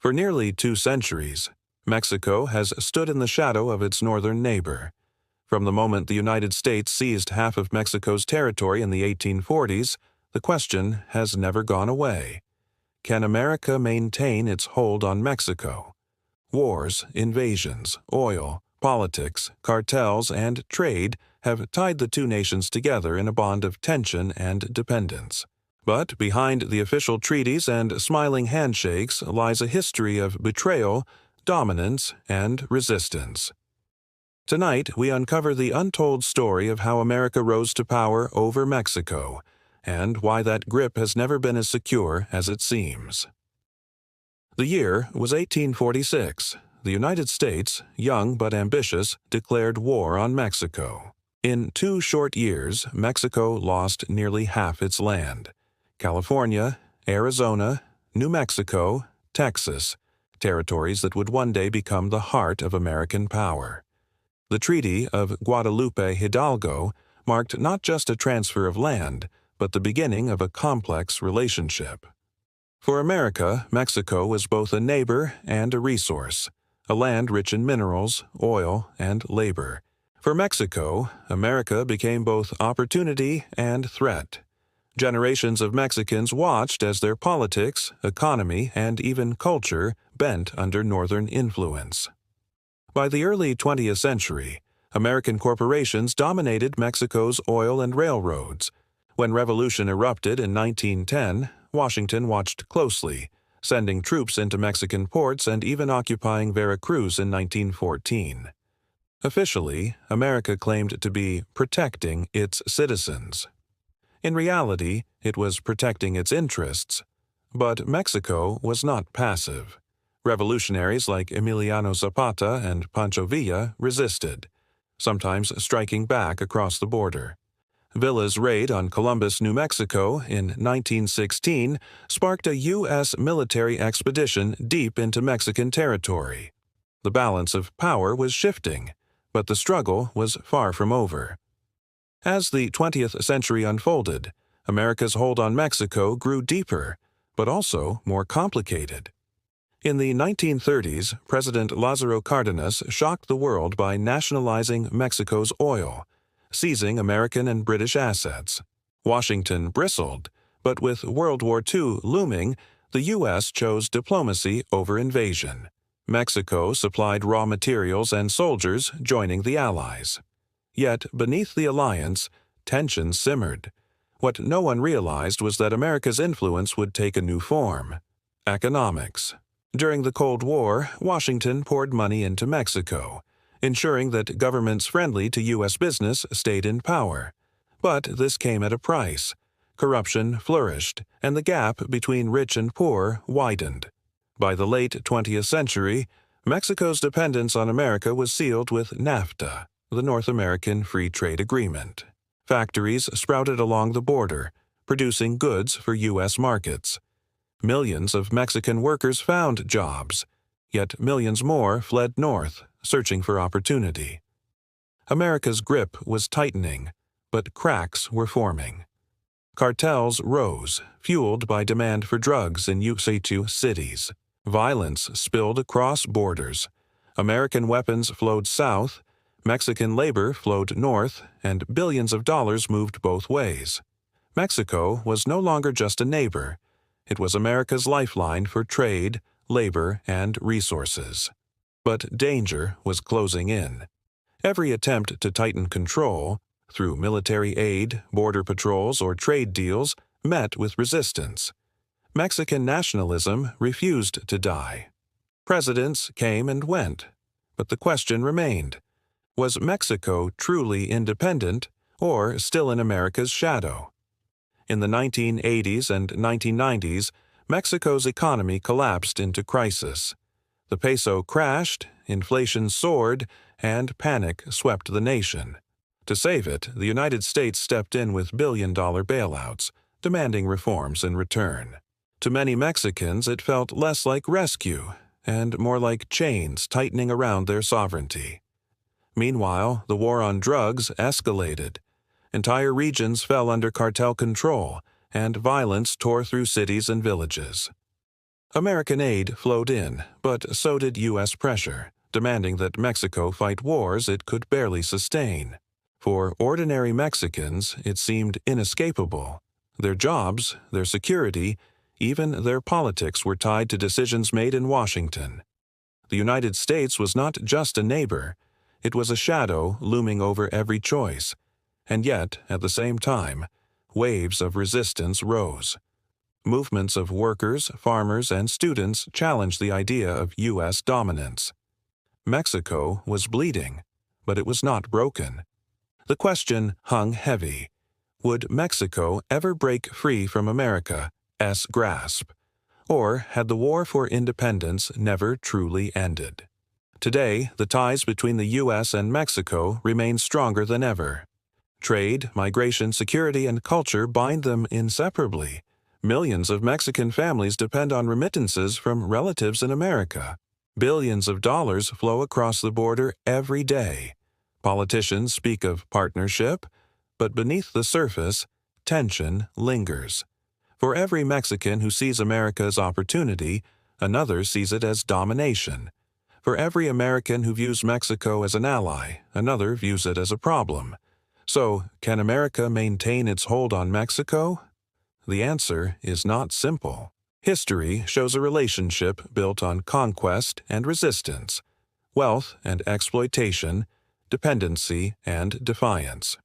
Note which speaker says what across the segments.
Speaker 1: For nearly 2 centuries, Mexico has stood in the shadow of its northern neighbor. From the moment the United States seized half of Mexico's territory in the 1840s, the question has never gone away. Can America maintain its hold on Mexico? Wars, invasions, oil, politics, cartels, and trade have tied the two nations together in a bond of tension and dependence. But behind the official treaties and smiling handshakes lies a history of betrayal, dominance, and resistance. Tonight, we uncover the untold story of how America rose to power over Mexico, and why that grip has never been as secure as it seems. The year was 1846. The United States, young but ambitious, declared war on Mexico. In 2 short years, Mexico lost nearly half its land. California, Arizona, New Mexico, Texas, territories that would one day become the heart of American power. The Treaty of Guadalupe Hidalgo marked not just a transfer of land, but the beginning of a complex relationship. For America, Mexico was both a neighbor and a resource, a land rich in minerals, oil, and labor. For Mexico, America became both opportunity and threat. Generations of Mexicans watched as their politics, economy, and even culture bent under Northern influence. By the early 20th century, American corporations dominated Mexico's oil and railroads. When revolution erupted in 1910, Washington watched closely, sending troops into Mexican ports and even occupying Veracruz in 1914. Officially, America claimed to be protecting its citizens. In reality, it was protecting its interests. But Mexico was not passive. Revolutionaries like Emiliano Zapata and Pancho Villa resisted, sometimes striking back across the border. Villa's raid on Columbus, New Mexico in 1916 sparked a U.S. military expedition deep into Mexican territory. The balance of power was shifting, but the struggle was far from over. As the 20th century unfolded, America's hold on Mexico grew deeper, but also more complicated. In the 1930s, President Lázaro Cárdenas shocked the world by nationalizing Mexico's oil, seizing American and British assets. Washington bristled, but with World War II looming, the U.S. chose diplomacy over invasion. Mexico supplied raw materials and soldiers, joining the Allies. Yet, beneath the alliance, tension simmered. What no one realized was that America's influence would take a new form: economics. During the Cold War, Washington poured money into Mexico, ensuring that governments friendly to U.S. business stayed in power. But this came at a price. Corruption flourished, and the gap between rich and poor widened. By the late 20th century, Mexico's dependence on America was sealed with NAFTA, the North American Free Trade Agreement. Factories sprouted along the border, producing goods for U.S. markets. Millions of Mexican workers found jobs, yet millions more fled north, searching for opportunity. America's grip was tightening, but cracks were forming. Cartels rose, fueled by demand for drugs in U.S. cities. Violence spilled across borders. American weapons flowed south, Mexican labor flowed north, and billions of dollars moved both ways. Mexico was no longer just a neighbor. It was America's lifeline for trade, labor, and resources. But danger was closing in. Every attempt to tighten control, through military aid, border patrols, or trade deals, met with resistance. Mexican nationalism refused to die. Presidents came and went, but the question remained: was Mexico truly independent, or still in America's shadow? In the 1980s and 1990s, Mexico's economy collapsed into crisis. The peso crashed, inflation soared, and panic swept the nation. To save it, the United States stepped in with billion-dollar bailouts, demanding reforms in return. To many Mexicans, it felt less like rescue and more like chains tightening around their sovereignty. Meanwhile, the war on drugs escalated. Entire regions fell under cartel control, and violence tore through cities and villages. American aid flowed in, but so did U.S. pressure, demanding that Mexico fight wars it could barely sustain. For ordinary Mexicans, it seemed inescapable. Their jobs, their security, even their politics were tied to decisions made in Washington. The United States was not just a neighbor, it was a shadow looming over every choice. And yet, at the same time, waves of resistance rose. Movements of workers, farmers, and students challenged the idea of U.S. dominance. Mexico was bleeding, but it was not broken. The question hung heavy. Would Mexico ever break free from America's grasp? Or had the war for independence never truly ended? Today, the ties between the U.S. and Mexico remain stronger than ever. Trade, migration, security, and culture bind them inseparably. Millions of Mexican families depend on remittances from relatives in America. Billions of dollars flow across the border every day. Politicians speak of partnership, but beneath the surface, tension lingers. For every Mexican who sees America as opportunity, another sees it as domination. For every American who views Mexico as an ally, another views it as a problem. So, can America maintain its hold on Mexico? The answer is not simple. History shows a relationship built on conquest and resistance, wealth and exploitation, dependency and defiance.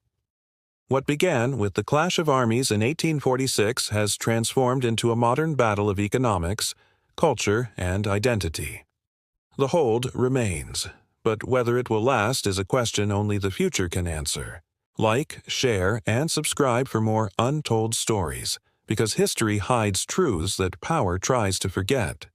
Speaker 1: What began with the clash of armies in 1846 has transformed into a modern battle of economics, culture, and identity. The hold remains, but whether it will last is a question only the future can answer. Like, share, and subscribe for more untold stories, because history hides truths that power tries to forget.